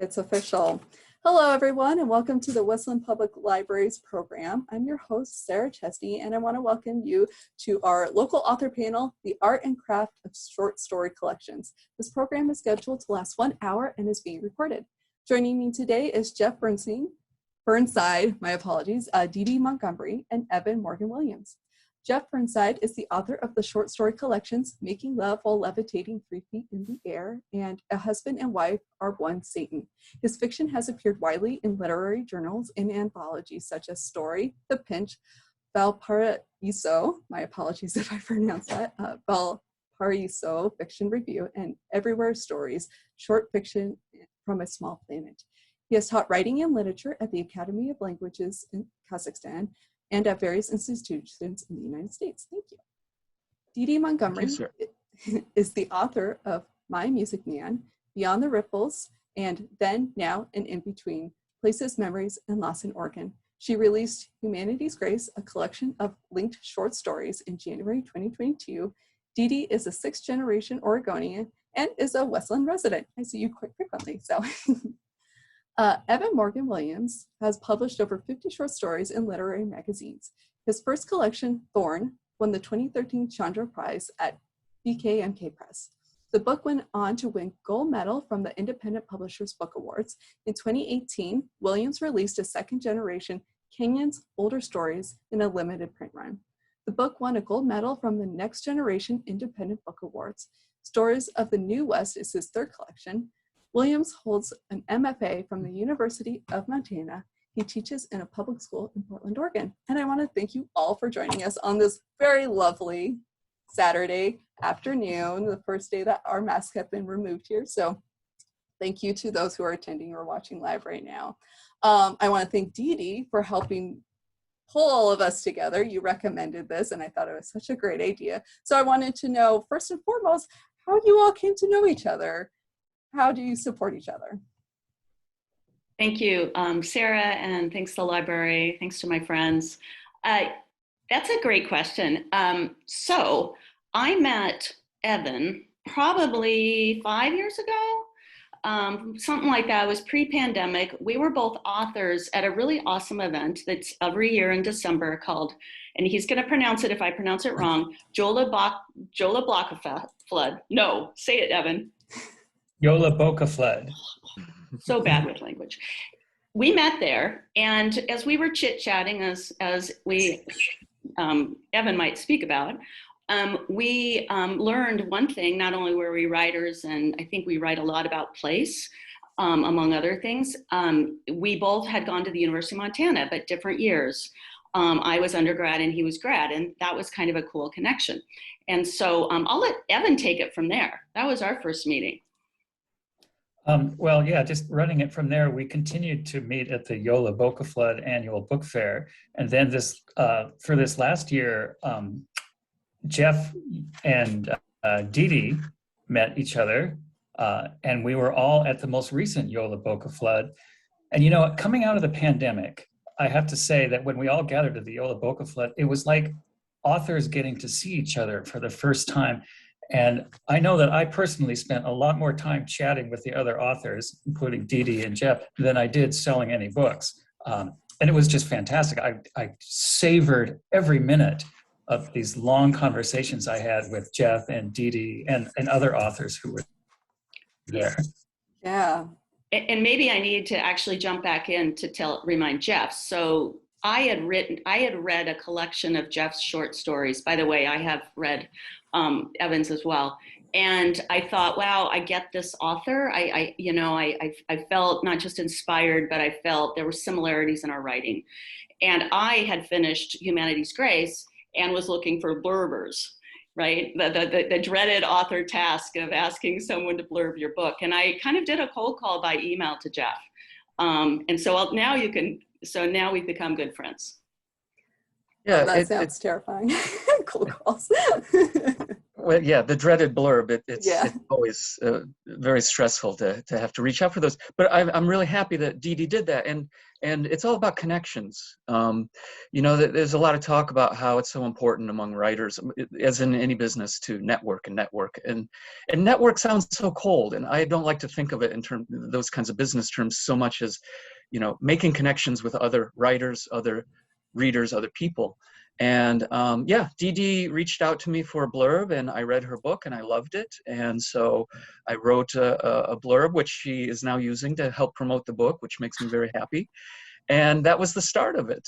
It's official. Hello, everyone, and welcome to the Westland Public Library's program. I'm your host, Sarah Chesney, and I want to welcome you to our local author panel, The Art and Craft of Short Story Collections. This program is scheduled to last 1 hour and is being recorded. Joining me today is Jeff Burnside, my apologies, Dee Dee Montgomery, and Evan Morgan Williams. Jeff Burnside is the author of the short story collections Making Love While Levitating 3 Feet in the Air and A Husband and Wife Are One Satan. His fiction has appeared widely in literary journals and anthologies such as Story, The Pinch, Valparaiso, my apologies if I pronounce that, Valparaiso Fiction Review, and Everywhere Stories, short fiction from a small planet. He has taught writing and literature at the Academy of Languages in Kazakhstan and at various institutions in the United States. Thank you. Dee Dee Montgomery is the author of My Music Man, Beyond the Ripples, and Then, Now, and In Between, Places, Memories, and Lost in Oregon. She released Humanity's Grace, a collection of linked short stories in January 2022. Dee Dee is a sixth-generation Oregonian and is a Westland resident. I see you quite frequently, so. Evan Morgan Williams has published over 50 short stories in literary magazines. His first collection, Thorn, won the 2013 Chandra Prize at BKMK Press. The book went on to win gold medal from the Independent Publishers Book Awards. In 2018, Williams released a second-generation Kenyon's Older Stories in a limited print run. The book won a gold medal from the Next Generation Independent Book Awards. Stories of the New West is his third collection. Williams holds an MFA from the University of Montana. He teaches in a public school in Portland, Oregon. And I want to thank you all for joining us on this very lovely Saturday afternoon, the first day that our masks have been removed here. So thank you to those who are attending or watching live right now. I want to thank Dee Dee for helping pull all of us together. You recommended this, and I thought it was such a great idea. So I wanted to know, first and foremost, how you all came to know each other. How do you support each other? Thank you, Sarah, and thanks to the library. Thanks to my friends. That's a great question. So I met Evan probably 5 years ago, something like that. It was pre-pandemic. We were both authors at a really awesome event that's every year in December called, and he's going to pronounce it if I pronounce it wrong, Jola Blockaflood. No, say it, Evan. Yola Boca Flood. So bad with language. We met there, and as we were chit-chatting, as we, Evan might speak about, we learned one thing. Not only were we writers, and I think we write a lot about place, among other things, we both had gone to the University of Montana, but different years. I was undergrad and he was grad, and that was kind of a cool connection. And so I'll let Evan take it from there. That was our first meeting. Well, yeah, just running it from there, we continued to meet at the Yola Boca Flood annual book fair. And then for this last year, Jeff and Dee Dee met each other, and we were all at the most recent Yola Boca Flood. And you know, coming out of the pandemic, I have to say that when we all gathered at the Yola Boca Flood, it was like authors getting to see each other for the first time. And I know that I personally spent a lot more time chatting with the other authors, including Dee Dee and Jeff, than I did selling any books. And it was just fantastic. I savored every minute of these long conversations I had with Jeff and Dee Dee and other authors who were there. Yeah. And maybe I need to actually jump back in to remind Jeff. So I had read a collection of Jeff's short stories. By the way, I have read Evan's as well. And I thought, wow, I get this author. I felt not just inspired, but I felt there were similarities in our writing. And I had finished Humanity's Grace and was looking for blurbers, right? The dreaded author task of asking someone to blurb your book. And I kind of did a cold call by email to Jeff. And so now we've become good friends. Yeah, that sounds terrifying. Cold calls. Well, yeah, the dreaded blurb. It's Yeah. always very stressful to have to reach out for those. But I'm really happy that Dee Dee did that, and it's all about connections. You know, there's a lot of talk about how it's so important among writers, as in any business, to network and network. And network sounds so cold, and I don't like to think of it in those kinds of business terms so much as, you know, making connections with other writers, other readers, other people. And yeah, Dee Dee reached out to me for a blurb, and I read her book and I loved it. And so I wrote a blurb, which she is now using to help promote the book, which makes me very happy. And that was the start of it.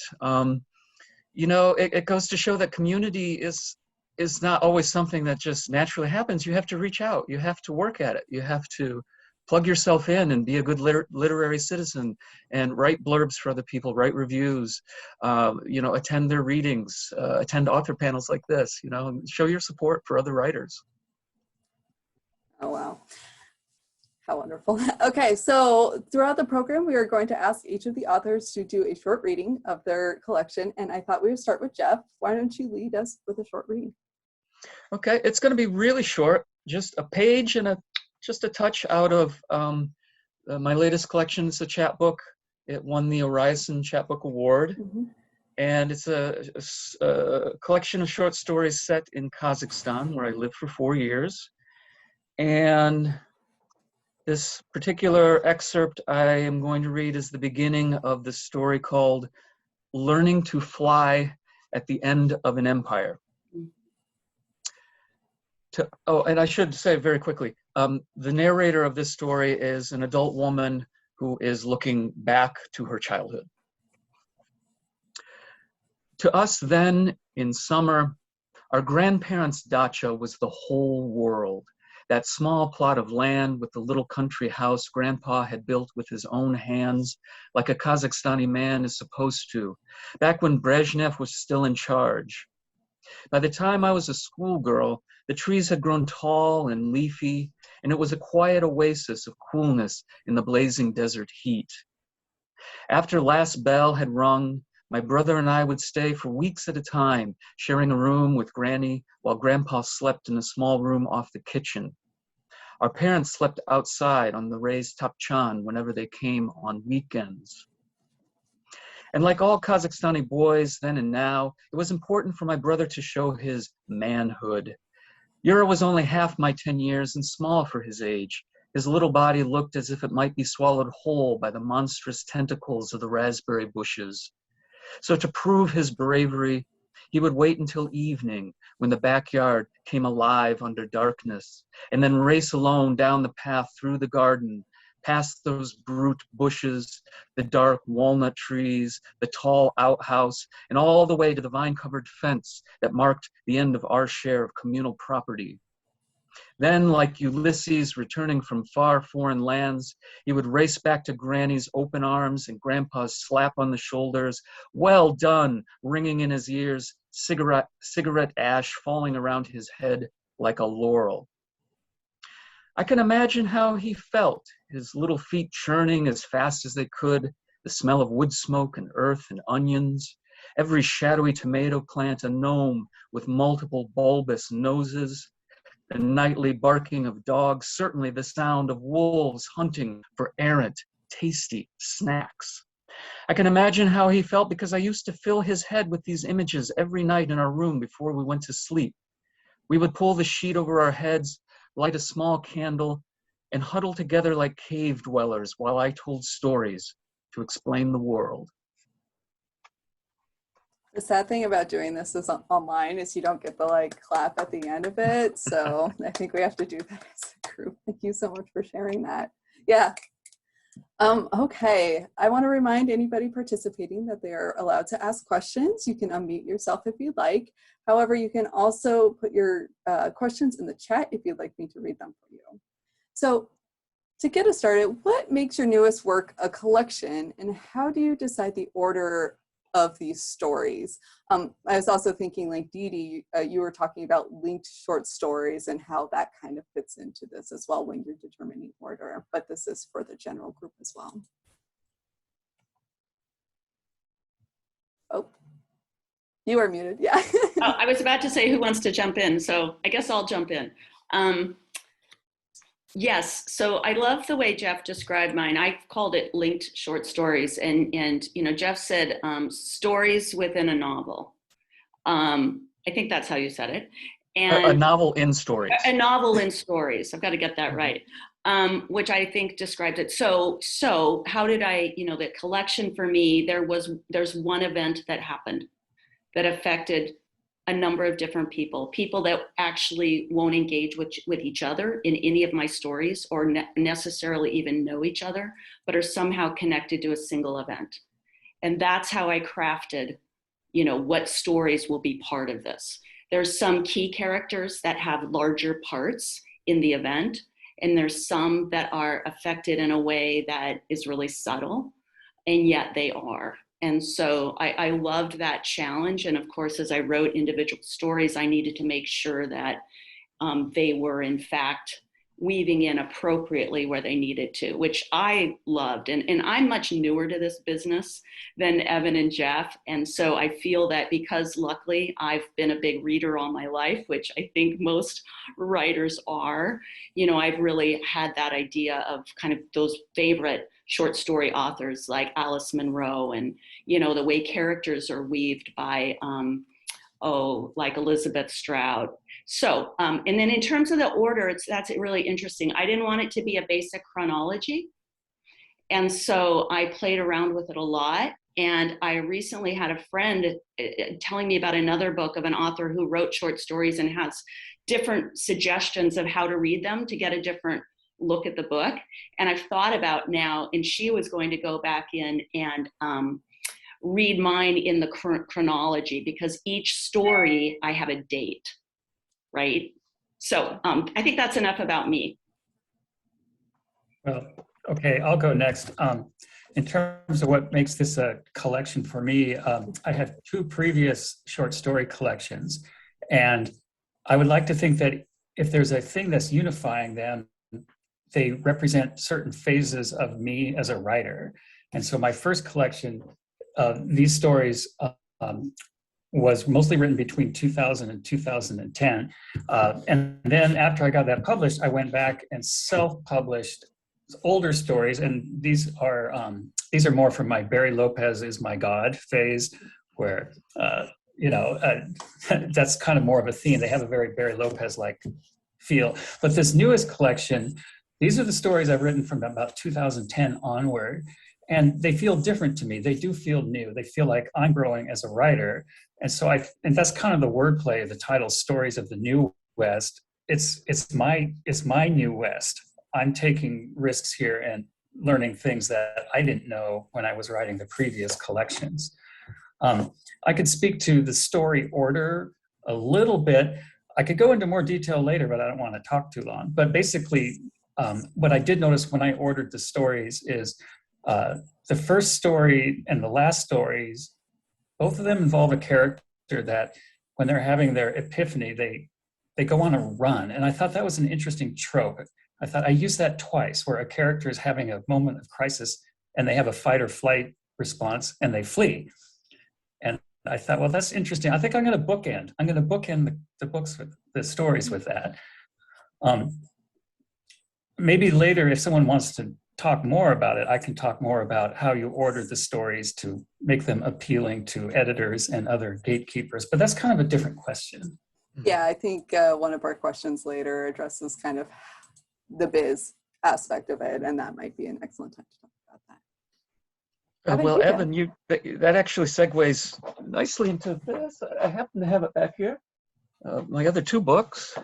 You know, it goes to show that community is not always something that just naturally happens. You have to reach out. You have to work at it. You have to plug yourself in and be a good literary citizen and write blurbs for other people, write reviews, you know, attend their readings, attend author panels like this, you know, and show your support for other writers. Oh, wow. How wonderful. Okay, so throughout the program, we are going to ask each of the authors to do a short reading of their collection. And I thought we would start with Jeff. Why don't you lead us with a short reading? Okay, it's going to be really short, just a page and just a touch out of my latest collection. It's a chapbook. It won the Horizon Chapbook Award. Mm-hmm. And it's a collection of short stories set in Kazakhstan, where I lived for 4 years. And this particular excerpt I am going to read is the beginning of the story called Learning to Fly at the End of an Empire. Oh, and I should say very quickly, the narrator of this story is an adult woman who is looking back to her childhood. To us then, in summer, our grandparents' dacha was the whole world. That small plot of land with the little country house Grandpa had built with his own hands, like a Kazakhstani man is supposed to, back when Brezhnev was still in charge. By the time I was a schoolgirl, the trees had grown tall and leafy, and it was a quiet oasis of coolness in the blazing desert heat. After last bell had rung, my brother and I would stay for weeks at a time, sharing a room with Granny while Grandpa slept in a small room off the kitchen. Our parents slept outside on the raised tapchan whenever they came on weekends. And like all Kazakhstani boys then and now, it was important for my brother to show his manhood. Yura was only half my 10 years and small for his age. His little body looked as if it might be swallowed whole by the monstrous tentacles of the raspberry bushes. So to prove his bravery, he would wait until evening when the backyard came alive under darkness, and then race alone down the path through the garden, past those brute bushes, the dark walnut trees, the tall outhouse, and all the way to the vine-covered fence that marked the end of our share of communal property. Then, like Ulysses returning from far foreign lands, he would race back to Granny's open arms and Grandpa's slap on the shoulders. Well done, ringing in his ears, cigarette ash falling around his head like a laurel. I can imagine how he felt, his little feet churning as fast as they could, the smell of wood smoke and earth and onions, every shadowy tomato plant a gnome with multiple bulbous noses, the nightly barking of dogs, certainly the sound of wolves hunting for errant, tasty snacks. I can imagine how he felt because I used to fill his head with these images every night in our room before we went to sleep. We would pull the sheet over our heads, light a small candle, and huddle together like cave dwellers while I told stories to explain the world. The sad thing about doing this is online is you don't get the like clap at the end of it. So I think we have to do that as a group. Thank you so much for sharing that. Yeah. Okay. I want to remind anybody participating that they are allowed to ask questions. You can unmute yourself if you'd like. However, you can also put your questions in the chat if you'd like me to read them for you. So to get us started, what makes your newest work a collection, and how do you decide the order of these stories? I was also thinking, like Dee Dee, you were talking about linked short stories and how that kind of fits into this as well when you're determining order, but this is for the general group as well. Oh, You are muted, yeah. Oh, I was about to say who wants to jump in, so I guess I'll jump in. Yes, so I love the way Jeff described mine. I called it linked short stories, and you know, Jeff said stories within a novel. I think that's how you said it. And a novel in stories. A novel in stories. I've got to get that right. Which I think describes it. So how did I, you know, the collection for me, there's one event that happened that affected a number of different people that actually won't engage with each other in any of my stories or necessarily even know each other, but are somehow connected to a single event. And that's how I crafted, you know, what stories will be part of this. There's some key characters that have larger parts in the event, and there's some that are affected in a way that is really subtle, and yet they are. And so I loved that challenge. And of course, as I wrote individual stories, I needed to make sure that they were in fact weaving in appropriately where they needed to, which I loved. And I'm much newer to this business than Evan and Jeff. And so I feel that because luckily I've been a big reader all my life, which I think most writers are, you know, I've really had that idea of kind of those favorite short story authors like Alice Munro, and, you know, the way characters are weaved by, like Elizabeth Strout. So, and then in terms of the order, that's really interesting. I didn't want it to be a basic chronology. And so I played around with it a lot. And I recently had a friend telling me about another book of an author who wrote short stories and has different suggestions of how to read them to get a different look at the book. And I've thought about now, and she was going to go back in and read mine in the current chronology, because each story I have a date, right? So I think that's enough about me. Well, okay, I'll go next. In terms of what makes this a collection for me, I had 2 previous short story collections, and I would like to think that if there's a thing that's unifying them, they represent certain phases of me as a writer. And so my first collection, these stories was mostly written between 2000 and 2010. And then after I got that published, I went back and self-published older stories. And these are more from my Barry Lopez is my God phase, where, you know, that's kind of more of a theme. They have a very Barry Lopez-like feel. But this newest collection, these are the stories I've written from about 2010 onward. And they feel different to me. They do feel new. They feel like I'm growing as a writer. And so and that's kind of the wordplay of the title, Stories of the New West. It's my new West. I'm taking risks here and learning things that I didn't know when I was writing the previous collections. I could speak to the story order a little bit. I could go into more detail later, but I don't want to talk too long. But basically, what I did notice when I ordered the stories is the first story and the last stories, both of them involve a character that when they're having their epiphany, they go on a run. And I thought that was an interesting trope. I thought I used that twice, where a character is having a moment of crisis and they have a fight or flight response and they flee. And I thought, well, that's interesting. I think I'm going to bookend. I'm going to bookend the books with the stories with that. Maybe later, if someone wants to talk more about it, I can talk more about how you order the stories to make them appealing to editors and other gatekeepers. But that's kind of a different question. Yeah, I think one of our questions later addresses kind of the biz aspect of it, and that might be an excellent time to talk about that. Well, Evan, that actually segues nicely into this. I happen to have it back here. My other 2 books.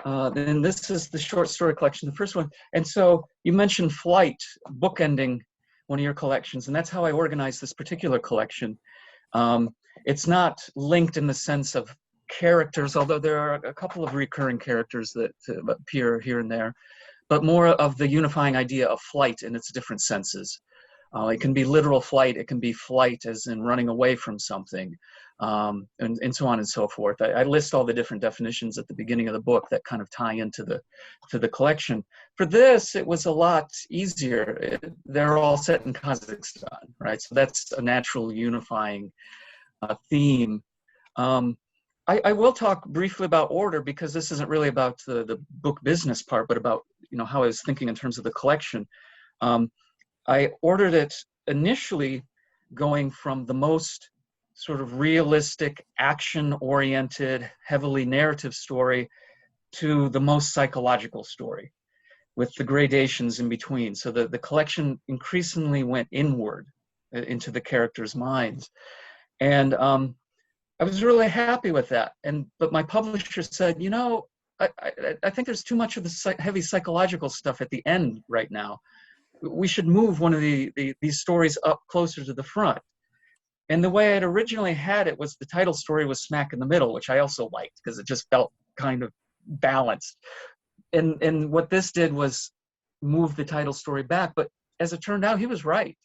And this is the short story collection, the first one. And so you mentioned flight, bookending one of your collections, and that's how I organized this particular collection. It's not linked in the sense of characters, although there are a couple of recurring characters that appear here and there, but more of the unifying idea of flight in its different senses. It can be literal flight, it can be flight as in running away from something, and so on and so forth. I list all the different definitions at the beginning of the book that kind of tie into the collection. For this, it was a lot easier. They're all set in Kazakhstan, right? So that's a natural unifying theme. I will talk briefly about order, because this isn't really about the book business part, but about, you know, how I was thinking in terms of the collection. I ordered it initially going from the most sort of realistic, action-oriented, heavily narrative story to the most psychological story, with the gradations in between. So the collection increasingly went inward into the characters' minds. And I was really happy with that. But my publisher said, you know, I think there's too much of the heavy psychological stuff at the end right now. We should move one of these stories up closer to the front. And the way I'd originally had it was the title story was smack in the middle, which I also liked because it just felt kind of balanced. And what this did was move the title story back. But as it turned out, he was right.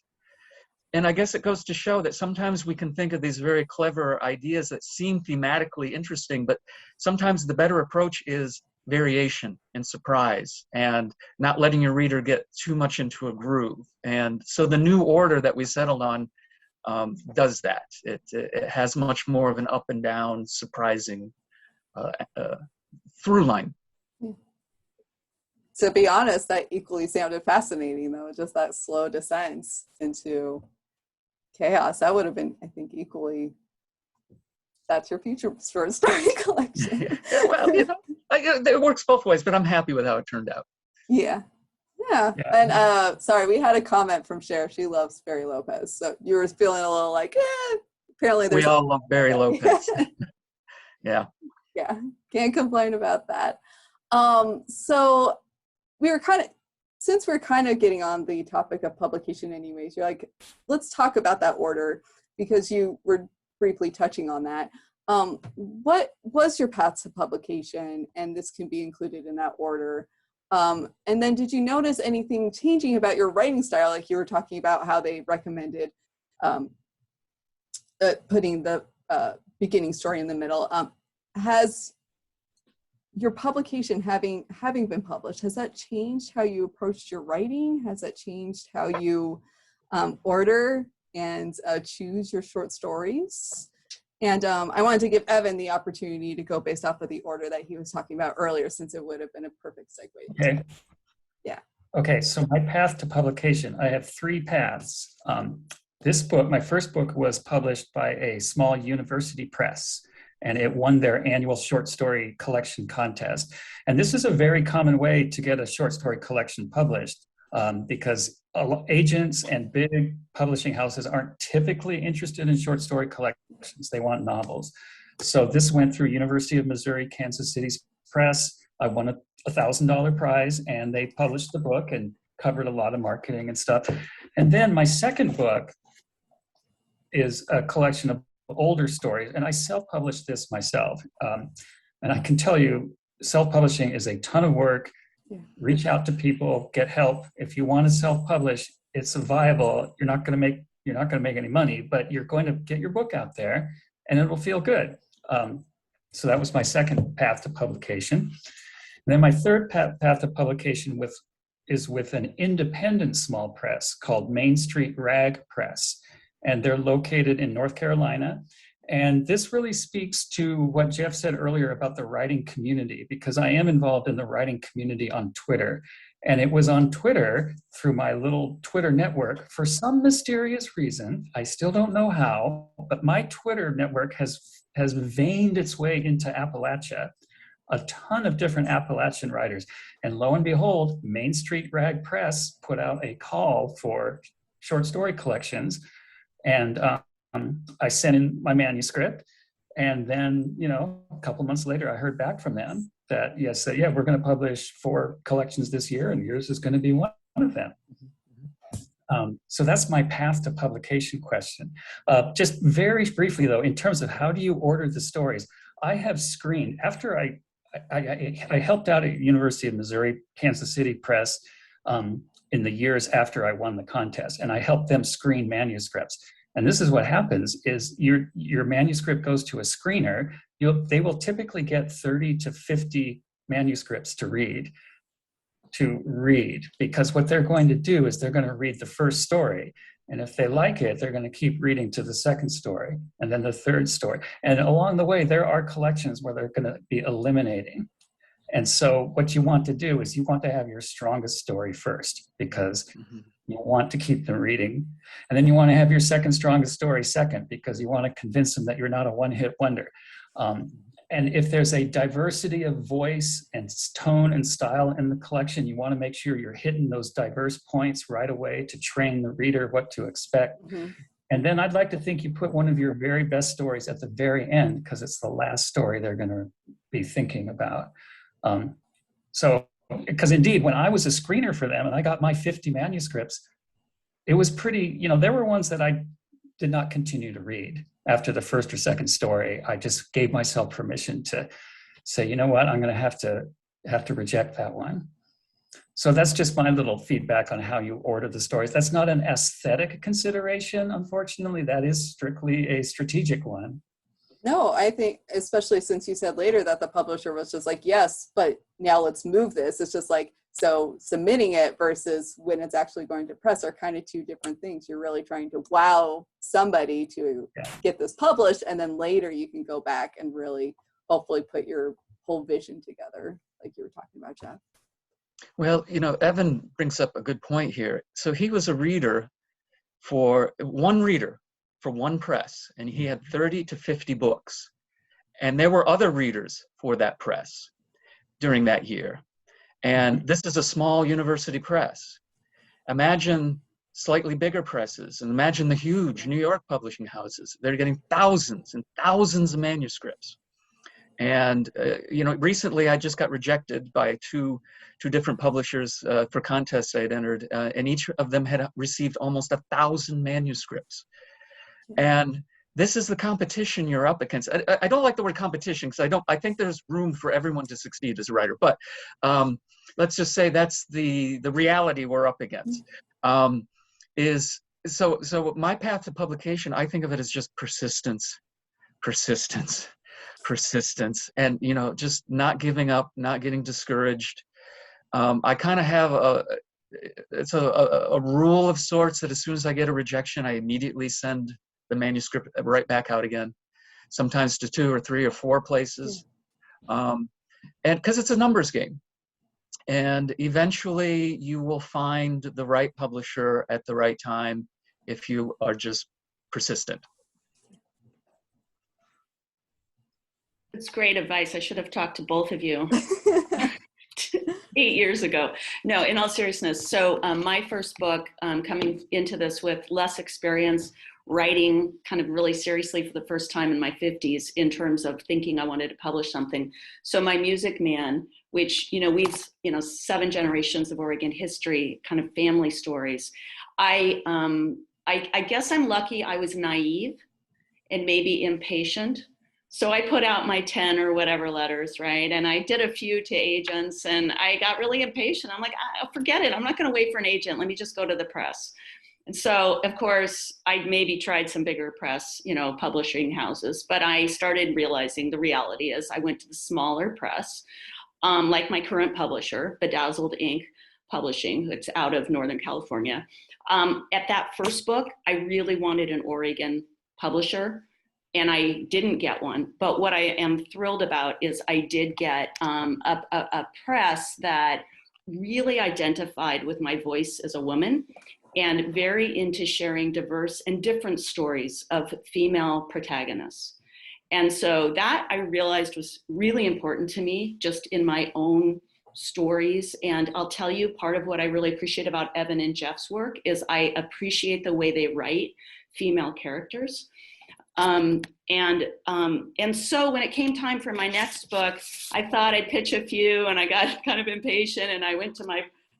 And I guess it goes to show that sometimes we can think of these very clever ideas that seem thematically interesting, but sometimes the better approach is variation and surprise and not letting your reader get too much into a groove. And so the new order that we settled on does that. It has much more of an up and down, surprising through line. To be honest, that equally sounded fascinating, though, just that slow descent into chaos. That would have been, I think, equally, that's your future short story collection. Yeah, well, you know, it works both ways, but I'm happy with how it turned out. Yeah. And sorry, we had a comment from Cher. She loves Barry Lopez. So you were feeling a little like, apparently there's... We all love Barry Lopez. Yeah. Yeah, can't complain about that. So we were since we're kind of getting on the topic of publication anyways, you're like, let's talk about that order, because you were briefly touching on that. What was your path to publication? And this can be included in that order. And then did you notice anything changing about your writing style? Like you were talking about how they recommended putting the beginning story in the middle. Has your publication having been published, has that changed how you approached your writing? Has that changed how you order and choose your short stories? And I wanted to give Evan the opportunity to go based off of the order that he was talking about earlier, since it would have been a perfect segue. Okay. Yeah. Okay, so my path to publication, I have three paths. This book, my first book, was published by a small university press, and it won their annual short story collection contest. And this is a very common way to get a short story collection published, because agents and big publishing houses aren't typically interested in short story collections. They want novels. So this went through University of Missouri, Kansas City's press. I won a $1,000 prize, and they published the book and covered a lot of marketing and stuff. And then my second book is a collection of older stories, and I self-published this myself. And I can tell you, self-publishing is a ton of work. Yeah. Reach out to people, get help. If you want to self-publish, it's viable. You're not going to make any money, but you're going to get your book out there, and it will feel good. So that was my second path to publication. And then my third path to publication is with an independent small press called Main Street Rag Press. And they're located in North Carolina. And this really speaks to what Jeff said earlier about the writing community, because I am involved in the writing community on Twitter. And it was on Twitter, through my little Twitter network, for some mysterious reason, I still don't know how, but my Twitter network has veined its way into Appalachia. A ton of different Appalachian writers. And lo and behold, Main Street Rag Press put out a call for short story collections. And I sent in my manuscript, and then, a couple months later, I heard back from them that, yes, yeah, we're going to publish 4 collections this year, and yours is going to be one of them. So that's my path to publication question. Just very briefly, though, in terms of how do you order the stories, I have screened, after I helped out at University of Missouri, Kansas City Press, in the years after I won the contest, and I helped them screen manuscripts. And this is what happens is your manuscript goes to a screener. They will typically get 30 to 50 manuscripts to read, because what they're going to do is they're going to read the first story. And if they like it, they're going to keep reading to the second story and then the third story. And along the way, there are collections where they're going to be eliminating. And so what you want to do is you want to have your strongest story first, because you want to keep them reading. And then you want to have your second strongest story second, because you want to convince them that you're not a one-hit wonder. And if there's a diversity of voice and tone and style in the collection, you want to make sure you're hitting those diverse points right away to train the reader what to expect. And then I'd like to think you put one of your very best stories at the very end, because it's the last story they're going to be thinking about. Because indeed, when I was a screener for them and I got my 50 manuscripts, it was pretty, there were ones that I did not continue to read after the first or second story. I just gave myself permission to say, you know what, I'm going to have to reject that one. So that's just my little feedback on how you order the stories. That's not an aesthetic consideration, unfortunately. That is strictly a strategic one. No, I think, especially since you said later that the publisher was just like, yes, but now let's move this. It's just like, so submitting it versus when it's actually going to press are kind of two different things. You're really trying to wow somebody to get this published, and then later you can go back and really hopefully put your whole vision together, like you were talking about, Jeff. Well, Evan brings up a good point here. So he was a reader for one press, and he had 30 to 50 books. And there were other readers for that press during that year. And this is a small university press. Imagine slightly bigger presses, and imagine the huge New York publishing houses. They're getting thousands and thousands of manuscripts. And recently I just got rejected by two different publishers for contests I had entered, and each of them had received almost 1,000 manuscripts. And this is the competition you're up against. I don't like the word competition, because I think there's room for everyone to succeed as a writer. But let's just say that's the reality we're up against. So my path to publication, I think of it as just persistence, and just not giving up, not getting discouraged. I kind of have it's a rule of sorts that as soon as I get a rejection, I immediately send the manuscript right back out again, sometimes to 2 or 3 or 4 places. And because it's a numbers game. And eventually you will find the right publisher at the right time if you are just persistent. That's great advice. I should have talked to both of you 8 years ago. No, in all seriousness. So my first book, coming into this with less experience, writing kind of really seriously for the first time in my 50s in terms of thinking I wanted to publish something. So my Music Man, which, we've, 7 generations of Oregon history, kind of family stories. I guess I'm lucky I was naive and maybe impatient. So I put out my 10 or whatever letters, right? And I did a few to agents, and I got really impatient. I'm like, forget it. I'm not going to wait for an agent. Let me just go to the press. And so, of course, I maybe tried some bigger press, publishing houses, but I started realizing the reality is I went to the smaller press, like my current publisher, Bedazzled Ink Publishing. It's out of Northern California. At that first book, I really wanted an Oregon publisher, and I didn't get one. But what I am thrilled about is I did get a press that really identified with my voice as a woman and very into sharing diverse and different stories of female protagonists. And so that I realized was really important to me just in my own stories. And I'll tell you, part of what I really appreciate about Evan and Jeff's work is I appreciate the way they write female characters. And so when it came time for my next book, I thought I'd pitch a few, and I got kind of impatient, and I went to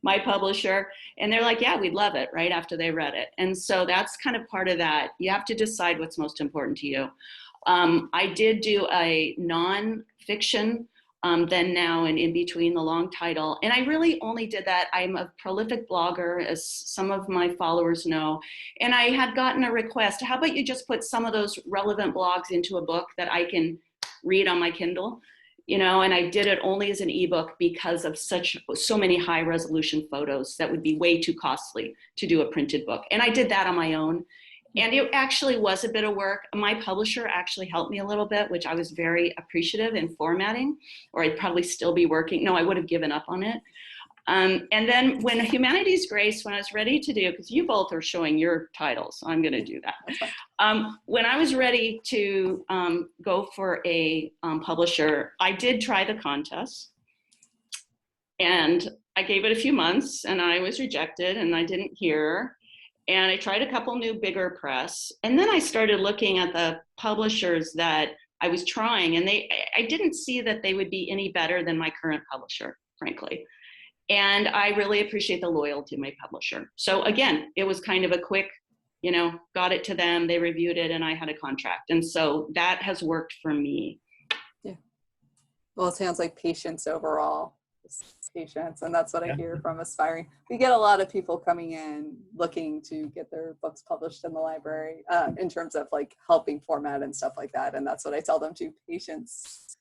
my publisher, and they're like, yeah, we'd love it, right after they read it. And so that's kind of part of that. You have to decide what's most important to you. I did do a non-fiction, then now and in between the long title. And I really only did that. I'm a prolific blogger, as some of my followers know. And I had gotten a request, how about you just put some of those relevant blogs into a book that I can read on my Kindle? you know, and I did it only as an ebook because of so many high resolution photos that would be way too costly to do a printed book. And I did that on my own. And it actually was a bit of work. My publisher actually helped me a little bit, which I was very appreciative in formatting, or I'd probably still be working. No, I would have given up on it. And then when Humanity's Grace, when I was ready to do, because you both are showing your titles, so I'm going to do that. When I was ready to go for a publisher, I did try the contest. And I gave it a few months, and I was rejected, and I didn't hear. And I tried a couple new bigger press. And then I started looking at the publishers that I was trying, and I didn't see that they would be any better than my current publisher, frankly. And I really appreciate the loyalty of my publisher. So again, it was kind of a quick, you know, got it to them, they reviewed it, and I had a contract. And so that has worked for me. Yeah. Well, it sounds like patience overall. Patience, and that's what I hear from aspiring. We get a lot of people coming in looking to get their books published in the library, in terms of like helping format and stuff like that, and that's what I tell them to: patience.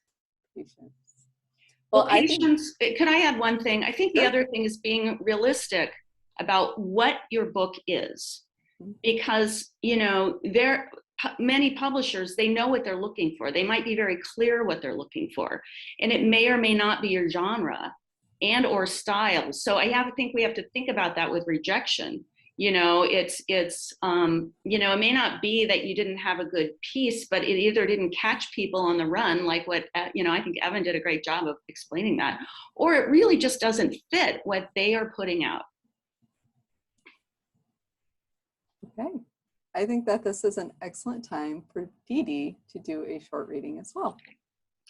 Well, patience. Could I add one thing? I think the other thing is being realistic about what your book is, because, you know, many publishers, they know what they're looking for. They might be very clear what they're looking for, and it may or may not be your genre and or style. So I think we have to think about that with rejection. You know, it's you know, it may not be that you didn't have a good piece, but it either didn't catch people on the run, like what, you know, I think Evan did a great job of explaining that, or it really just doesn't fit what they are putting out. Okay. I think that this is an excellent time for Dee Dee to do a short reading as well.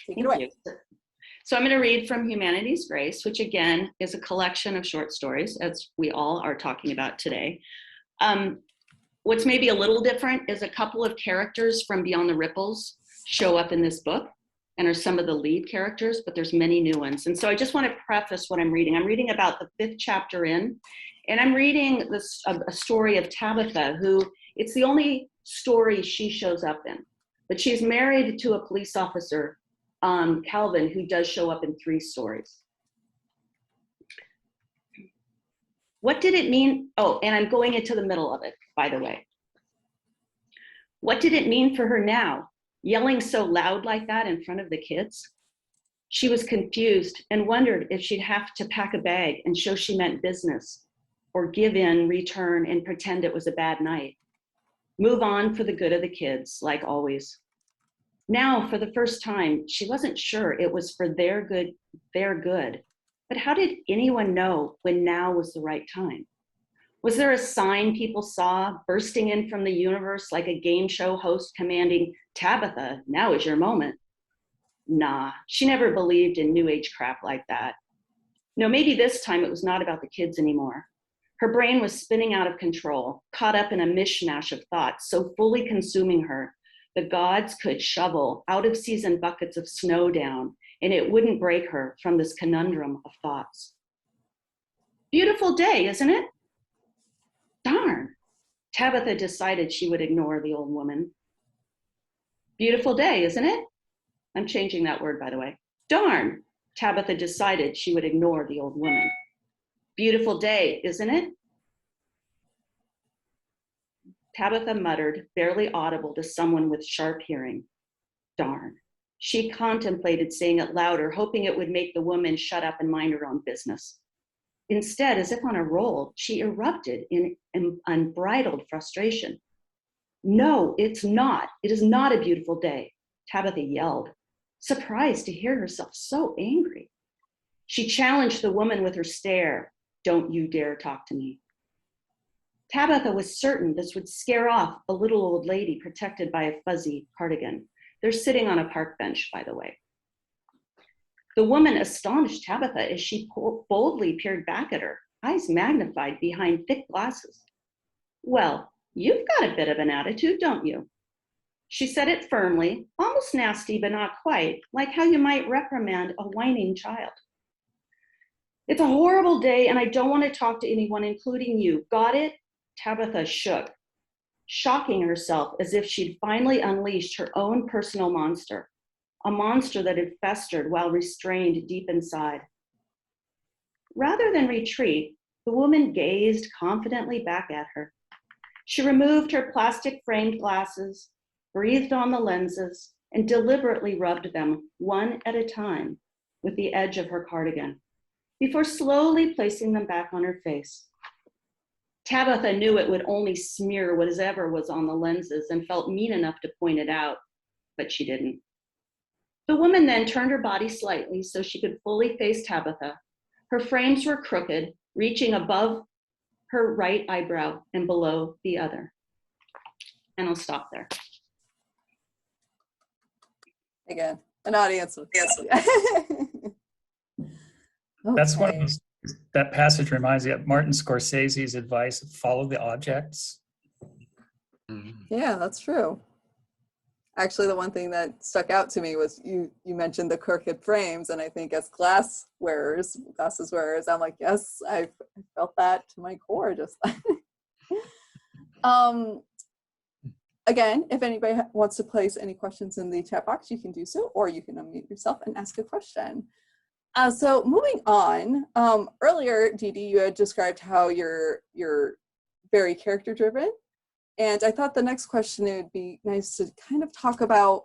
Take it away. So I'm going to read from Humanity's Grace, which again is a collection of short stories, as we all are talking about today. What's maybe a little different is a couple of characters from Beyond the Ripples show up in this book and are some of the lead characters, but there's many new ones. And so I just want to preface what I'm reading. I'm reading about the 5th chapter in, and I'm reading this a story of Tabitha, who it's the only story she shows up in, but she's married to a police officer, Calvin, who does show up in 3 stories. What did it mean? Oh, and I'm going into the middle of it, by the way. What did it mean for her now, yelling so loud like that in front of the kids? She was confused and wondered if she'd have to pack a bag and show she meant business, or give in, return, and pretend it was a bad night. Move on for the good of the kids, like always. Now, for the first time, she wasn't sure it was for their good, but how did anyone know when now was the right time? Was there a sign people saw bursting in from the universe like a game show host commanding, Tabitha, now is your moment? Nah, she never believed in new age crap like that. No, maybe this time it was not about the kids anymore. Her brain was spinning out of control, caught up in a mishmash of thoughts so fully consuming her, the gods could shovel out-of-season buckets of snow down, and it wouldn't break her from this conundrum of thoughts. Beautiful day, isn't it? Darn. Tabitha decided she would ignore the old woman. Beautiful day, isn't it? I'm changing that word, by the way. Darn. Tabitha decided she would ignore the old woman. Beautiful day, isn't it? Tabitha muttered, barely audible to someone with sharp hearing. Darn. She contemplated saying it louder, hoping it would make the woman shut up and mind her own business. Instead, as if on a roll, she erupted in unbridled frustration. No, it's not. It is not a beautiful day, Tabitha yelled, surprised to hear herself so angry. She challenged the woman with her stare. Don't you dare talk to me. Tabitha was certain this would scare off a little old lady protected by a fuzzy cardigan. They're sitting on a park bench, by the way. The woman astonished Tabitha as she boldly peered back at her, eyes magnified behind thick glasses. Well, you've got a bit of an attitude, don't you? She said it firmly, almost nasty, but not quite, like how you might reprimand a whining child. It's a horrible day, and I don't want to talk to anyone, including you. Got it? Tabitha shook, shocking herself as if she'd finally unleashed her own personal monster. a monster that had festered while restrained deep inside. Rather than retreat, the woman gazed confidently back at her. She removed her plastic-framed glasses, breathed on the lenses, and deliberately rubbed them one at a time with the edge of her cardigan, before slowly placing them back on her face. Tabitha knew it would only smear whatever was on the lenses and felt mean enough to point it out, but she didn't. The woman then turned her body slightly so she could fully face Tabitha. Her frames were crooked, reaching above her right eyebrow and below the other. And I'll stop there. Again, an audience with That's one of those, that passage reminds me of Martin Scorsese's advice, follow the objects. Yeah, that's true. Actually, the one thing that stuck out to me was you mentioned the crooked frames, and I think as glasses wearers, I'm like, yes, I felt that to my core just then. Again, if anybody wants to place any questions in the chat box, you can do so, or you can unmute yourself and ask a question. So moving on, earlier, Dee Dee, you had described how you're very character driven. And I thought the next question, it would be nice to kind of talk about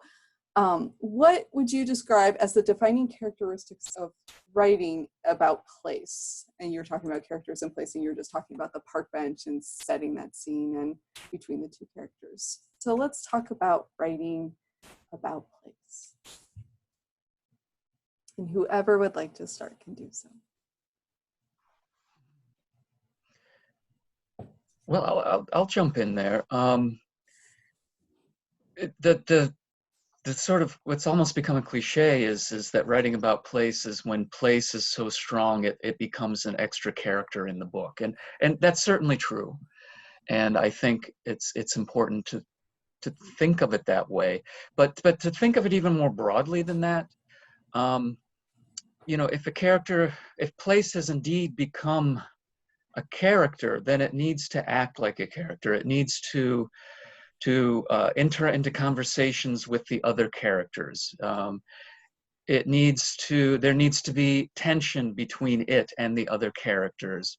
what would you describe as the defining characteristics of writing about place? And you're talking about characters and place, and you're just talking about the park bench and setting that scene and between the two characters. So let's talk about writing about place. And whoever would like to start can do so. Well, I'll jump in there. The sort of what's almost become a cliche is that writing about place is when place is so strong it becomes an extra character in the book, and that's certainly true. And I think it's important to think of it that way, but to think of it even more broadly than that. You know, if place has indeed become a character, then it needs to act like a character. It needs to enter into conversations with the other characters. There needs to be tension between it and the other characters.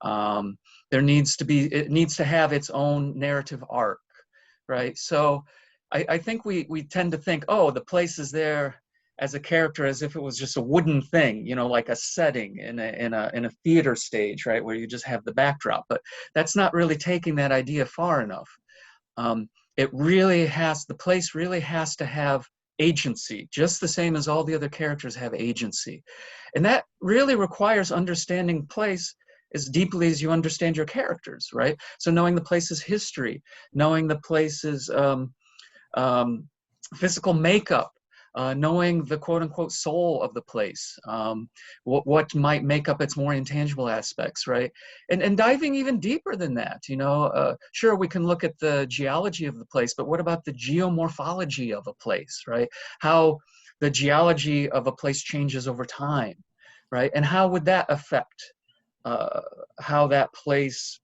It needs to have its own narrative arc, right? So I think we tend to think, oh, the place is there as a character as if it was just a wooden thing, you know, like a setting in a theater stage, right, where you just have the backdrop. But that's not really taking that idea far enough. The place really has to have agency, just the same as all the other characters have agency. And that really requires understanding place as deeply as you understand your characters, right? So knowing the place's history, knowing the place's physical makeup, knowing the quote-unquote soul of the place, what might make up its more intangible aspects, right? And diving even deeper than that, you know, sure, we can look at the geology of the place, but what about the geomorphology of a place, right? How the geology of a place changes over time, right? And how would that affect how that place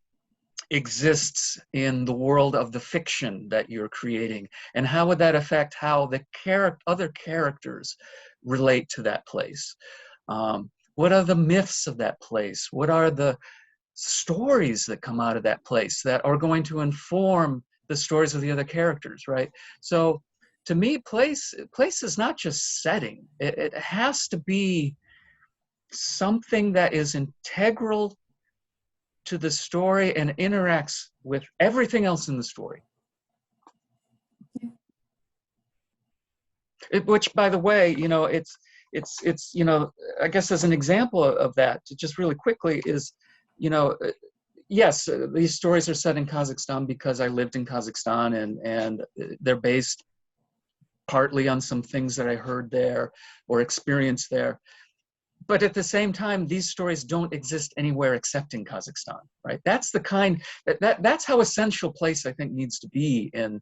exists in the world of the fiction that you're creating, and how would that affect how the other characters relate to that place? What are the myths of that place? What are the stories that come out of that place that are going to inform the stories of the other characters, right? So to me, place is not just setting. It has to be something that is integral to the story and interacts with everything else in the story. Which, by the way, you know, it's you know, I guess as an example of that, just really quickly, is, you know, yes, these stories are set in Kazakhstan because I lived in Kazakhstan, and they're based partly on some things that I heard there or experienced there. But at the same time, these stories don't exist anywhere except in Kazakhstan, right? That's the kind that's how essential place I think needs to be in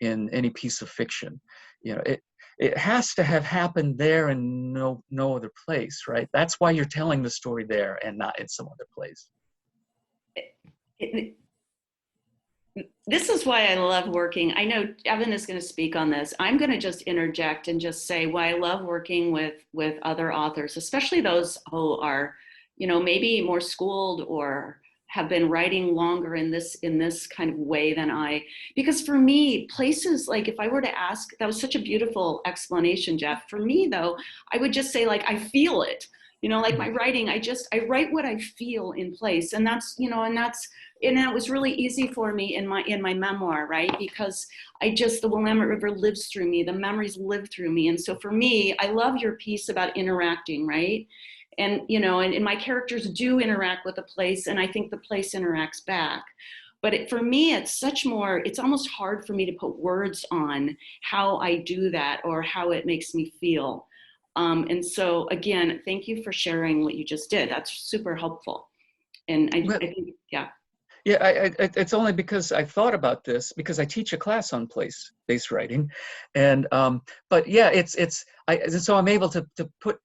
any piece of fiction. You know, it has to have happened there and no other place, right? That's why you're telling the story there and not in some other place. This is why I love working. I know Evan is going to speak on this. I'm going to just interject and just say why I love working with other authors, especially those who are, maybe more schooled or have been writing longer in this kind of way than I. Because for me, places like, if I were to ask, that was such a beautiful explanation, Jeff. For me, though, I would just say, like, I feel it. Like my writing, I write what I feel in place, and that was really easy for me in my memoir, right? Because the Willamette River lives through me, the memories live through me. And so for me, I love your piece about interacting, right? And, and my characters do interact with the place, and I think the place interacts back. But for me, it's almost hard for me to put words on how I do that or how it makes me feel. And so again, thank you for sharing what you just did. That's super helpful. And I think, yeah. Yeah, it's only because I thought about this because I teach a class on place-based writing, and but yeah, so I'm able to put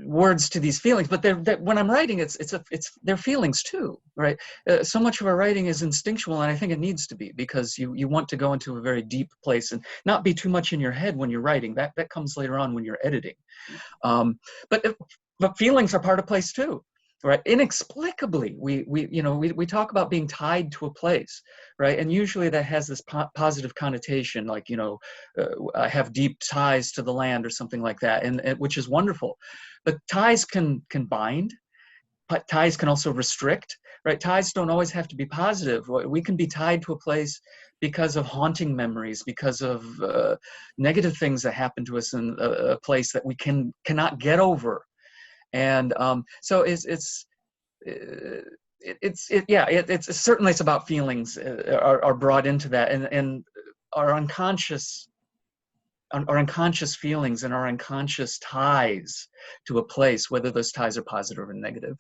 words to these feelings. But when I'm writing, it's their feelings too, right? So much of our writing is instinctual, and I think it needs to be because you want to go into a very deep place and not be too much in your head when you're writing. That comes later on when you're editing. But feelings are part of place too. Right, inexplicably, we talk about being tied to a place, right? And usually that has this positive connotation, like I have deep ties to the land or something like that, and which is wonderful. But ties can bind, but ties can also restrict, right? Ties don't always have to be positive. We can be tied to a place because of haunting memories, because of negative things that happen to us in a place that we cannot get over. And so it's certainly it's about feelings are brought into that, and our unconscious feelings and our unconscious ties to a place, whether those ties are positive or negative.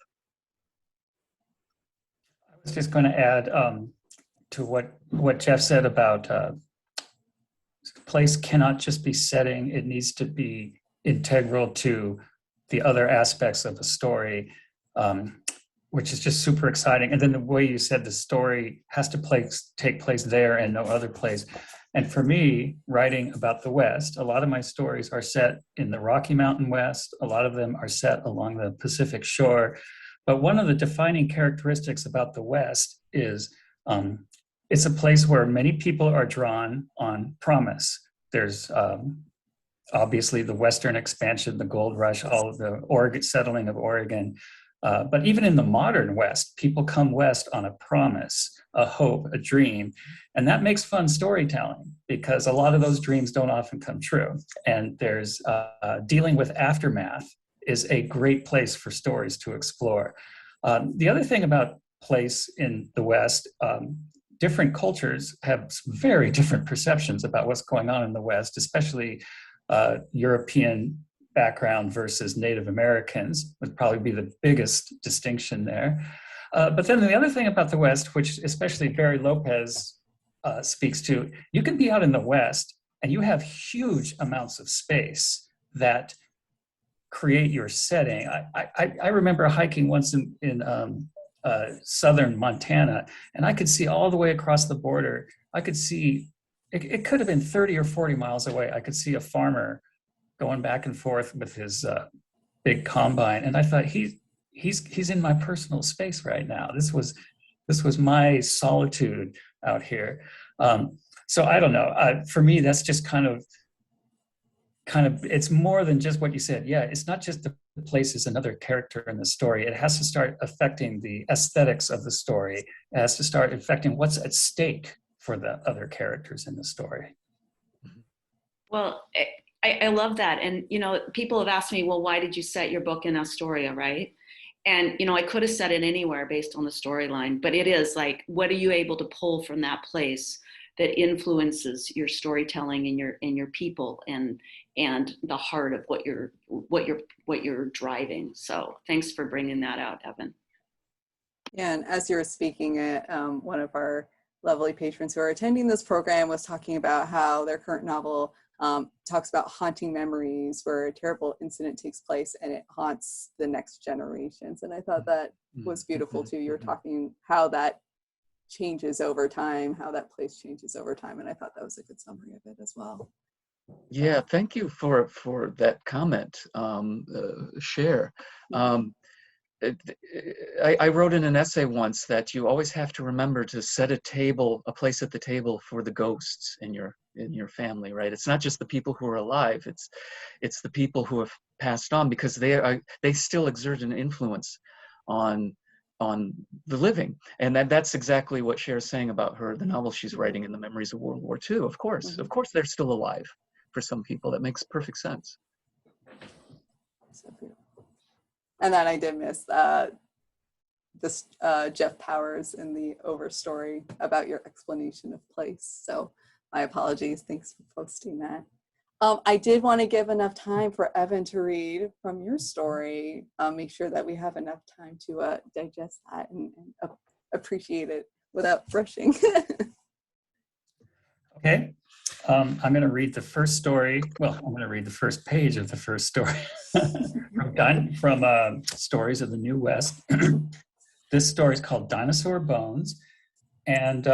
I was just going to add to what Jeff said about place cannot just be setting; it needs to be integral to the other aspects of the story, which is just super exciting. And then the way you said the story has to take place there and no other place. And for me, writing about the West, a lot of my stories are set in the Rocky Mountain West. A lot of them are set along the Pacific shore. But one of the defining characteristics about the West is it's a place where many people are drawn on promise. There's obviously the Western expansion, the gold rush, all of the settling of Oregon. But even in the modern West, people come West on a promise, a hope, a dream. And that makes fun storytelling because a lot of those dreams don't often come true. And there's dealing with aftermath is a great place for stories to explore. The other thing about place in the West, different cultures have very different perceptions about what's going on in the West, especially European background versus Native Americans would probably be the biggest distinction there. But then the other thing about the West, which especially Barry Lopez speaks to, you can be out in the West and you have huge amounts of space that create your setting. I remember hiking once in southern Montana, and I could see all the way across the border. I could see it could have been 30 or 40 miles away. I could see a farmer going back and forth with his big combine. And I thought, he's in my personal space right now. This was my solitude out here. So I don't know. For me, that's just kind of, it's more than just what you said. Yeah, it's not just the place is another character in the story. It has to start affecting the aesthetics of the story. It has to start affecting what's at stake for the other characters in the story. Well, I love that. And, people have asked me, well, why did you set your book in Astoria, right? And, I could have set it anywhere based on the storyline, but it is like, what are you able to pull from that place that influences your storytelling and your people and the heart of what you're driving. So thanks for bringing that out, Evan. Yeah, and as you were speaking, one of our lovely patrons who are attending this program was talking about how their current novel talks about haunting memories where a terrible incident takes place and it haunts the next generations. And I thought that was beautiful too. You were talking how that changes over time, how that place changes over time. And I thought that was a good summary of it as well. Yeah, thank you for that comment, share. I wrote in an essay once that you always have to remember to set a place at the table for the ghosts in your family, right? It's not just the people who are alive, it's the people who have passed on, because they still exert an influence on the living. And that's exactly what Cher's saying about the novel she's writing in the memories of World War II. Of course, they're still alive for some people. That makes perfect sense. So beautiful. And then I did miss this Jeff Powers in the overstory about your explanation of place. So my apologies. Thanks for posting that. I did want to give enough time for Evan to read from your story. Make sure that we have enough time to digest that and appreciate it without rushing. Okay. I'm going to read the first story. Well, I'm going to read the first page of the first story from Stories of the New West. This story is called Dinosaur Bones. And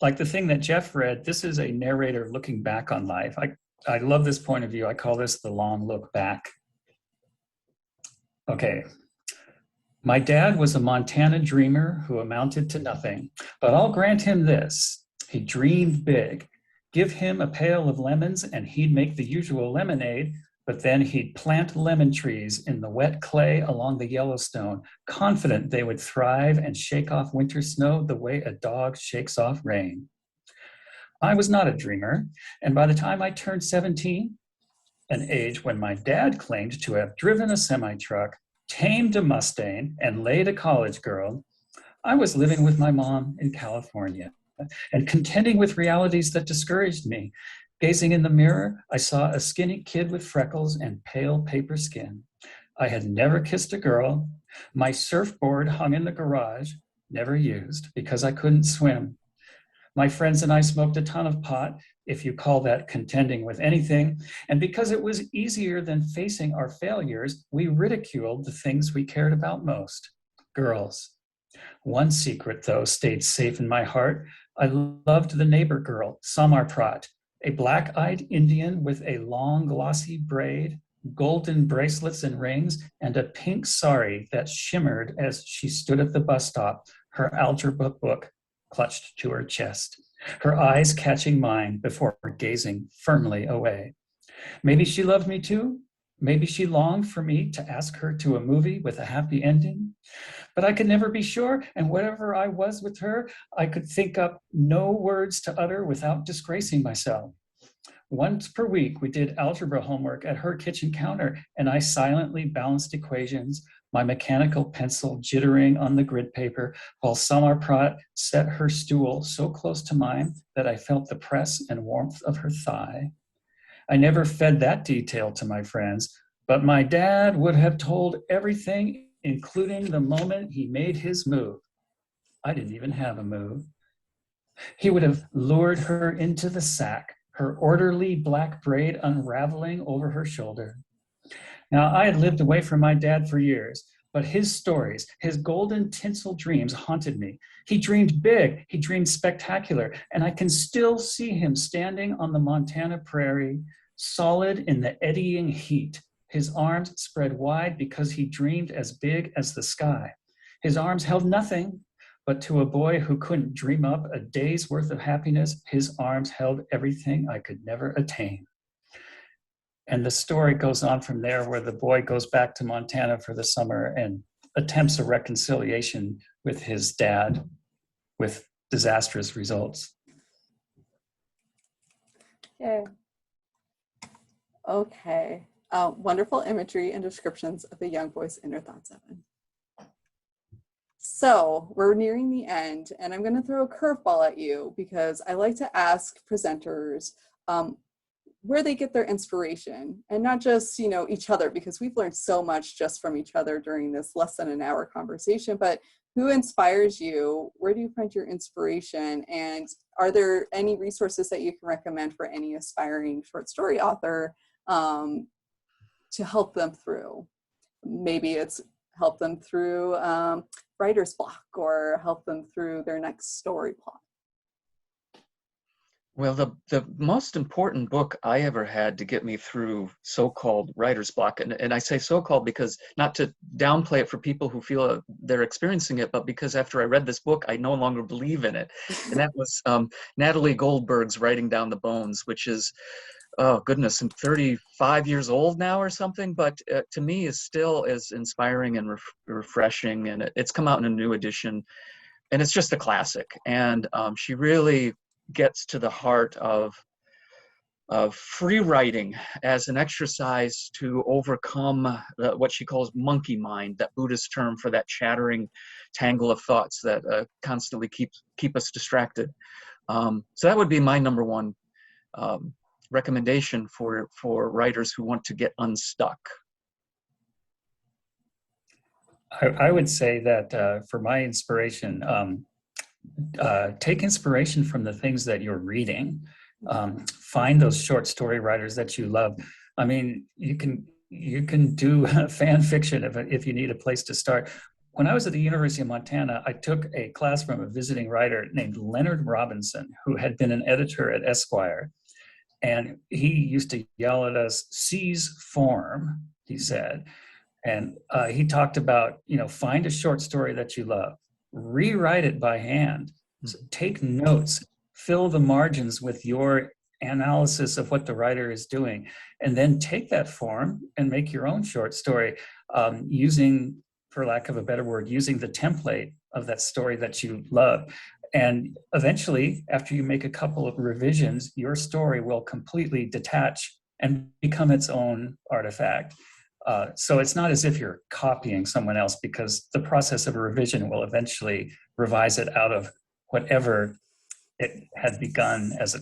like the thing that Jeff read, this is a narrator looking back on life. I love this point of view. I call this the long look back. Okay. My dad was a Montana dreamer who amounted to nothing, but I'll grant him this. He dreamed big. Give him a pail of lemons and he'd make the usual lemonade, but then he'd plant lemon trees in the wet clay along the Yellowstone, confident they would thrive and shake off winter snow the way a dog shakes off rain. I was not a dreamer, and by the time I turned 17, an age when my dad claimed to have driven a semi-truck, tamed a Mustang, and laid a college girl, I was living with my mom in California and contending with realities that discouraged me. Gazing in the mirror, I saw a skinny kid with freckles and pale paper skin. I had never kissed a girl. My surfboard hung in the garage, never used because I couldn't swim. My friends and I smoked a ton of pot, if you call that contending with anything, and because it was easier than facing our failures, we ridiculed the things we cared about most, girls. One secret, though, stayed safe in my heart. I loved the neighbor girl, Samar Prat, a black-eyed Indian with a long, glossy braid, golden bracelets and rings, and a pink sari that shimmered as she stood at the bus stop, her algebra book clutched to her chest, her eyes catching mine before gazing firmly away. Maybe she loved me too. Maybe she longed for me to ask her to a movie with a happy ending. But I could never be sure, and whatever I was with her, I could think up no words to utter without disgracing myself. Once per week, we did algebra homework at her kitchen counter, and I silently balanced equations, my mechanical pencil jittering on the grid paper, while Samar Prat set her stool so close to mine that I felt the press and warmth of her thigh. I never fed that detail to my friends, but my dad would have told everything, including the moment he made his move. I didn't even have a move. He would have lured her into the sack, her orderly black braid unraveling over her shoulder. Now, I had lived away from my dad for years, but his stories, his golden tinsel dreams haunted me. He dreamed big, he dreamed spectacular, and I can still see him standing on the Montana prairie, solid in the eddying heat, his arms spread wide because he dreamed as big as the sky. His arms held nothing, but to a boy who couldn't dream up a day's worth of happiness, his arms held everything I could never attain. And the story goes on from there, where the boy goes back to Montana for the summer and attempts a reconciliation with his dad with disastrous results. Yeah. Okay. Wonderful imagery and descriptions of the young boy's inner thoughts, Evan. So we're nearing the end, and I'm going to throw a curveball at you because I like to ask presenters where they get their inspiration, and not just, each other, because we've learned so much just from each other during this less than an hour conversation, but who inspires you? Where do you find your inspiration? And are there any resources that you can recommend for any aspiring short story author to help them through? Maybe it's help them through writer's block or help them through their next story plot? Well, the most important book I ever had to get me through so-called writer's block, and I say so-called because not to downplay it for people who feel they're experiencing it, but because after I read this book, I no longer believe in it. And that was Natalie Goldberg's Writing Down the Bones, which is, oh goodness, I'm 35 years old now or something, but to me is still as inspiring and refreshing, and it's come out in a new edition, and it's just a classic. And she really gets to the heart of free writing as an exercise to overcome what she calls monkey mind, that Buddhist term for that chattering tangle of thoughts that constantly keep us distracted. So that would be my number one recommendation for writers who want to get unstuck. I would say that for my inspiration, take inspiration from the things that you're reading. Find those short story writers that you love. I mean, you can do fan fiction if you need a place to start. When I was at the University of Montana, I took a class from a visiting writer named Leonard Robinson, who had been an editor at Esquire. And he used to yell at us, "Seize form," he said. And he talked about, find a short story that you love, rewrite it by hand, so take notes, fill the margins with your analysis of what the writer is doing, and then take that form and make your own short story using, for lack of a better word, using the template of that story that you love. And eventually, after you make a couple of revisions, your story will completely detach and become its own artifact. So it's not as if you're copying someone else, because the process of a revision will eventually revise it out of whatever it had begun as a.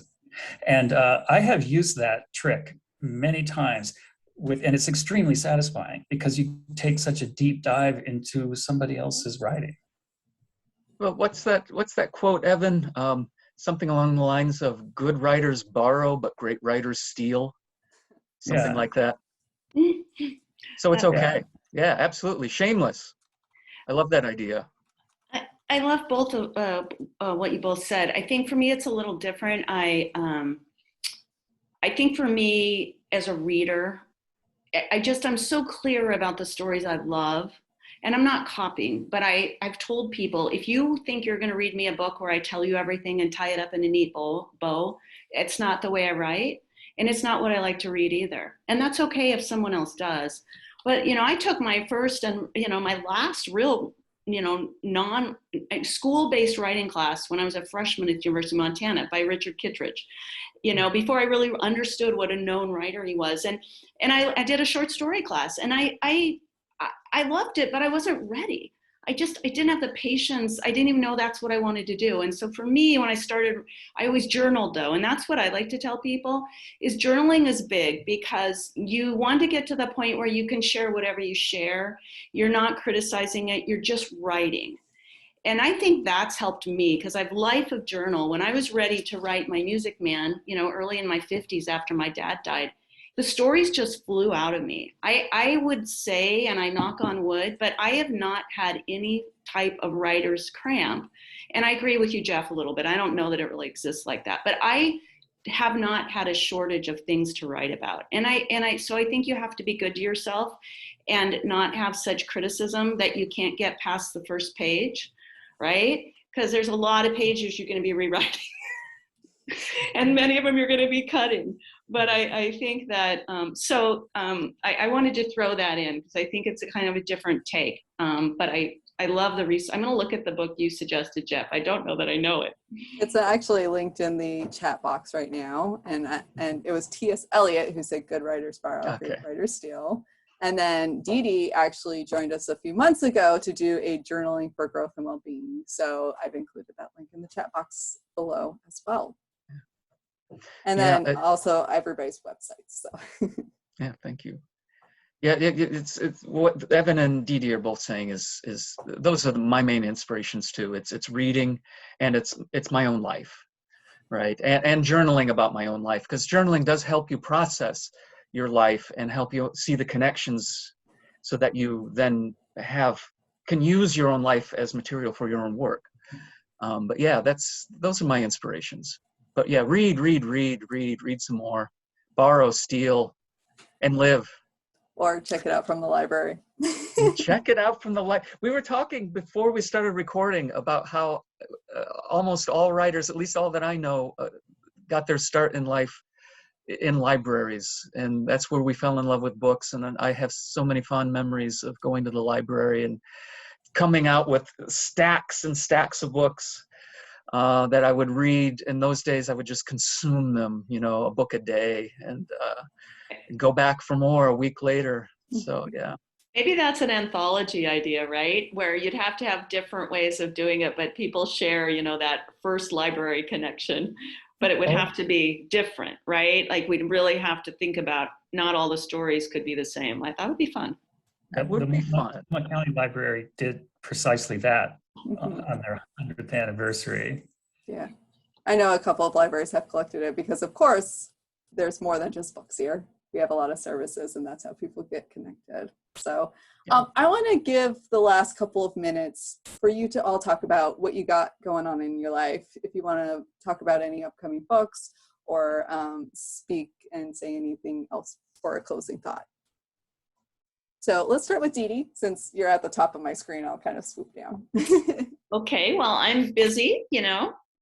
And I have used that trick many times and it's extremely satisfying because you take such a deep dive into somebody else's writing. Well, what's that quote, Evan? Something along the lines of "good writers borrow, but great writers steal." Something like that. So it's okay. Yeah, absolutely. Shameless. I love that idea. I love both of what you both said. I think for me, it's a little different. I think for me as a reader, I'm so clear about the stories I love, and I'm not copying, but I've told people, if you think you're going to read me a book where I tell you everything and tie it up in a neat bow, it's not the way I write, and it's not what I like to read either. And that's okay if someone else does. But, I took my first and, my last real, non-school-based writing class when I was a freshman at the University of Montana by Richard Kittredge, before I really understood what a known writer he was. And I did a short story class, and I loved it, but I wasn't ready. I didn't have the patience. I didn't even know that's what I wanted to do. And so for me, when I started, I always journaled though. And that's what I like to tell people is journaling is big, because you want to get to the point where you can share whatever you share. You're not criticizing it. You're just writing. And I think that's helped me, because I've life of journal. When I was ready to write my Music Man, early in my 50s after my dad died, the stories just flew out of me. I would say, and I knock on wood, but I have not had any type of writer's cramp. And I agree with you, Jeff, a little bit. I don't know that it really exists like that, but I have not had a shortage of things to write about. So I think you have to be good to yourself and not have such criticism that you can't get past the first page, right? Because there's a lot of pages you're going to be rewriting. And many of them you're going to be cutting. But I think that, I wanted to throw that in because I think it's a kind of a different take. But I love the research. I'm going to look at the book you suggested, Jeff. I don't know that I know it. It's actually linked in the chat box right now. And it was T.S. Eliot who said, "Good writers borrow, great writers steal." And then Dee Dee actually joined us a few months ago to do a journaling for growth and well-being. So I've included that link in the chat box below as well. And then also everybody's websites. So yeah, thank you. Yeah, it's what Evan and Dee Dee are both saying is those are my main inspirations too. It's reading, and it's my own life, right? And journaling about my own life, because journaling does help you process your life and help you see the connections, so that you then can use your own life as material for your own work. But yeah, those are my inspirations. But yeah, read some more, borrow, steal, and live. Or check it out from the library. Check it out from the We were talking before we started recording about how almost all writers, at least all that I know, got their start in life in libraries, and that's where we fell in love with books. And I have so many fond memories of going to the library and coming out with stacks and stacks of books that I would read. In those days, I would just consume them, a book a day, and go back for more a week later. So yeah. Maybe that's an anthology idea, right? Where you'd have to have different ways of doing it, but people share, that first library connection, but it would have to be different, right? Like we'd really have to think about not all the stories could be the same. I thought it would be fun. That would be fun. Multnomah County Library did precisely that on their 100th anniversary. Yeah. I know a couple of libraries have collected it because, of course, there's more than just books here. We have a lot of services, and that's how people get connected. So I want to give the last couple of minutes for you to all talk about what you got going on in your life. If you want to talk about any upcoming books or speak and say anything else for a closing thought. So let's start with Dee Dee. Since you're at the top of my screen, I'll kind of swoop down. Okay, well, I'm busy,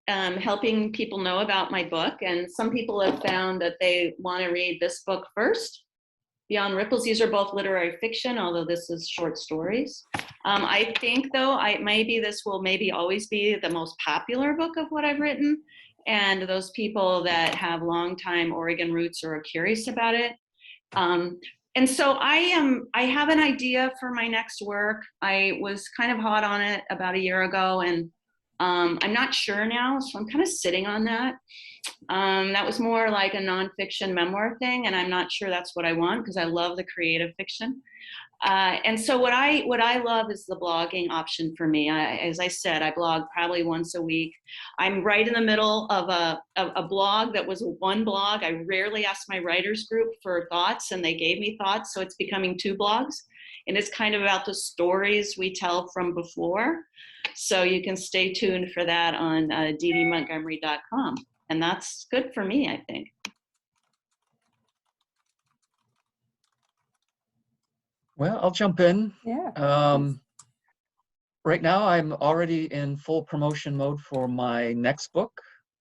helping people know about my book. And some people have found that they want to read this book first. Beyond Ripples, these are both literary fiction, although this is short stories. I think, though, this will always be the most popular book of what I've written. And those people that have long-time Oregon roots or are curious about it. And so I have an idea for my next work. I was kind of hot on it about a year ago, and I'm not sure now, so I'm kind of sitting on that. That was more like a nonfiction memoir thing, and I'm not sure that's what I want because I love the creative fiction. And so what I love is the blogging option for me. As I said, I blog probably once a week. I'm right in the middle of a blog that was one blog. I rarely ask my writers group for thoughts, and they gave me thoughts, so it's becoming 2 blogs. And it's kind of about the stories we tell from before. So you can stay tuned for that on ddmontgomery.com. And that's good for me, I think. Well, I'll jump in. Yeah. Right now, I'm already in full promotion mode for my next book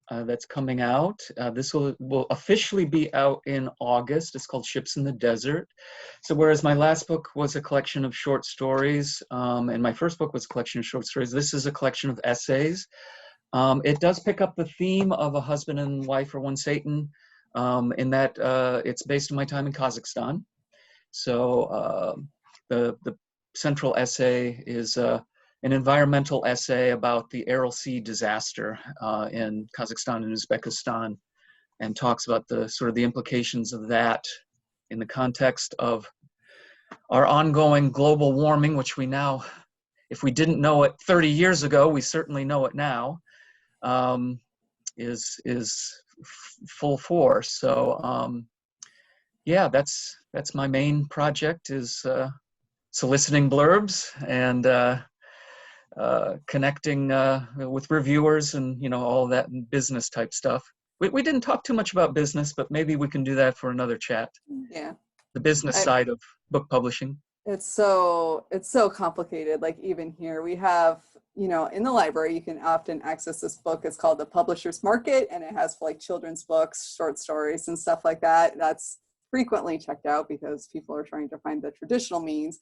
that's coming out. This will officially be out in August. It's called Ships in the Desert. So whereas my last book was a collection of short stories, and my first book was a collection of short stories, this is a collection of essays. It does pick up the theme of a husband and wife or one Satan, in that it's based on my time in Kazakhstan. So the central essay is an environmental essay about the Aral Sea disaster in Kazakhstan and Uzbekistan, and talks about the sort of the implications of that in the context of our ongoing global warming, which we now, if we didn't know it 30 years ago, we certainly know it now, is full force. So yeah, that's my main project, is soliciting blurbs and connecting with reviewers and all that business type stuff. We didn't talk too much about business, but maybe we can do that for another chat. Yeah. The business side of book publishing. It's so complicated. Like even here we have, in the library, you can often access this book. It's called The Publisher's Market, and it has like children's books, short stories and stuff like that. That's frequently checked out because people are trying to find the traditional means.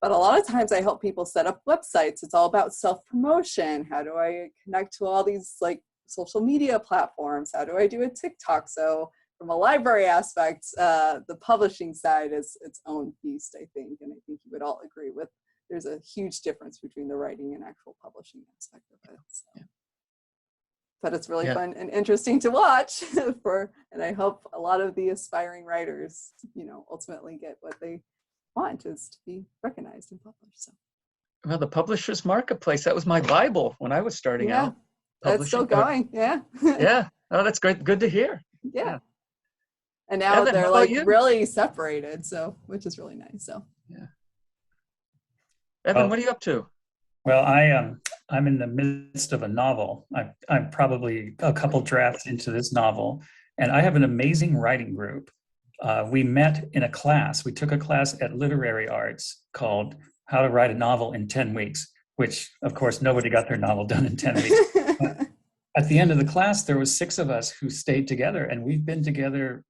But a lot of times I help people set up websites. It's all about self-promotion. How do I connect to all these like social media platforms? How do I do a TikTok? So from a library aspect, the publishing side is its own beast, I think. And I think you would all agree with, there's a huge difference between the writing and actual publishing aspect of it. So. Yeah. But it's really fun and interesting to watch and I hope a lot of the aspiring writers, ultimately get what they want, is to be recognized and published. So. Well, the Publisher's Marketplace, that was my Bible when I was starting out. That's still going. Yeah. Yeah. Oh, that's great. Good to hear. Yeah. And now Evan, they're like really separated, so which is really nice. So yeah. Evan, Oh, what are you up to? well, I'm in the midst of a novel. I'm probably a couple drafts into this novel, and I have an amazing writing group. We met in a class. We took a class at Literary Arts called How to Write a Novel in 10 Weeks, which, of course, nobody got their novel done in 10 weeks. But at the end of the class, there was 6 of us who stayed together, and we've been together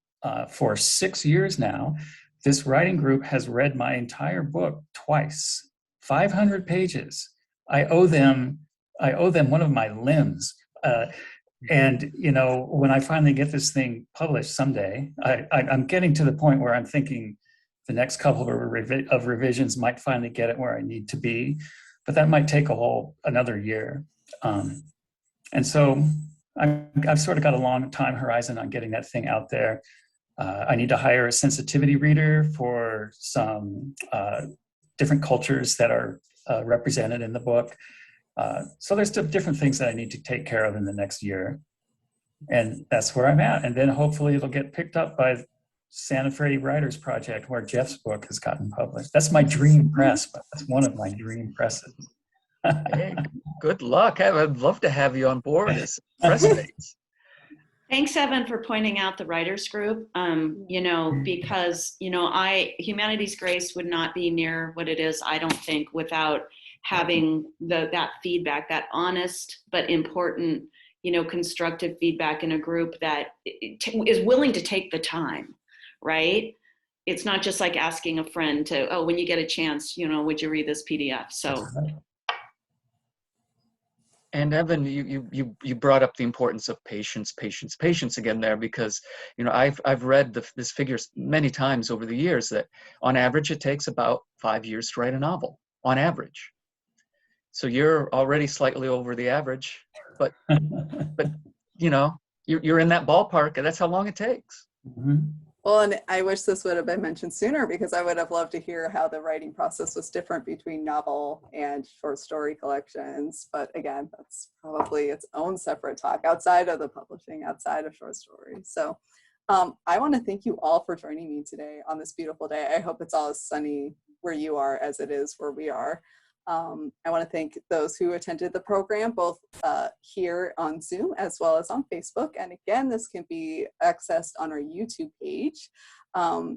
for 6 years now. This writing group has read my entire book twice, 500 pages. I owe them one of my limbs. And you know, when I finally get this thing published someday, I'm getting to the point where I'm thinking the next couple of revisions might finally get it where I need to be, but that might take another year. And so I've sort of got a long time horizon on getting that thing out there. I need to hire a sensitivity reader for some different cultures that are represented in the book. So there's different things that I need to take care of in the next year. And that's where I'm at. And then hopefully it'll get picked up by Santa Fe Writers Project, where Jeff's book has gotten published. That's my dream press, but that's one of my dream presses. Hey, good luck. I'd love to have you on board as press mates. Thanks, Evan, for pointing out the writers group. You know, because, you know, Humanity's Grace would not be near what it is, I don't think, without having that feedback, that honest but important, you know, constructive feedback in a group that is willing to take the time, right? It's not just like asking a friend to, oh, when you get a chance, you know, would you read this PDF? So. And Evan, you brought up the importance of patience again there, because you know I've read this figures many times over the years that on average it takes about 5 years to write a novel on average. So you're already slightly over the average, but you know you're in that ballpark, and that's how long it takes. Mm-hmm. Well, and I wish this would have been mentioned sooner, because I would have loved to hear how the writing process was different between novel and short story collections. But again, that's probably its own separate talk outside of the publishing, outside of short stories. So I want to thank you all for joining me today on this beautiful day. I hope it's all as sunny where you are as it is where we are. I want to thank those who attended the program, both here on Zoom as well as on Facebook. And again, this can be accessed on our YouTube page.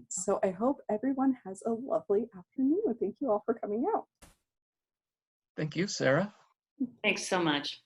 So I hope everyone has a lovely afternoon. Thank you all for coming out. Thank you, Sarah. Thanks so much.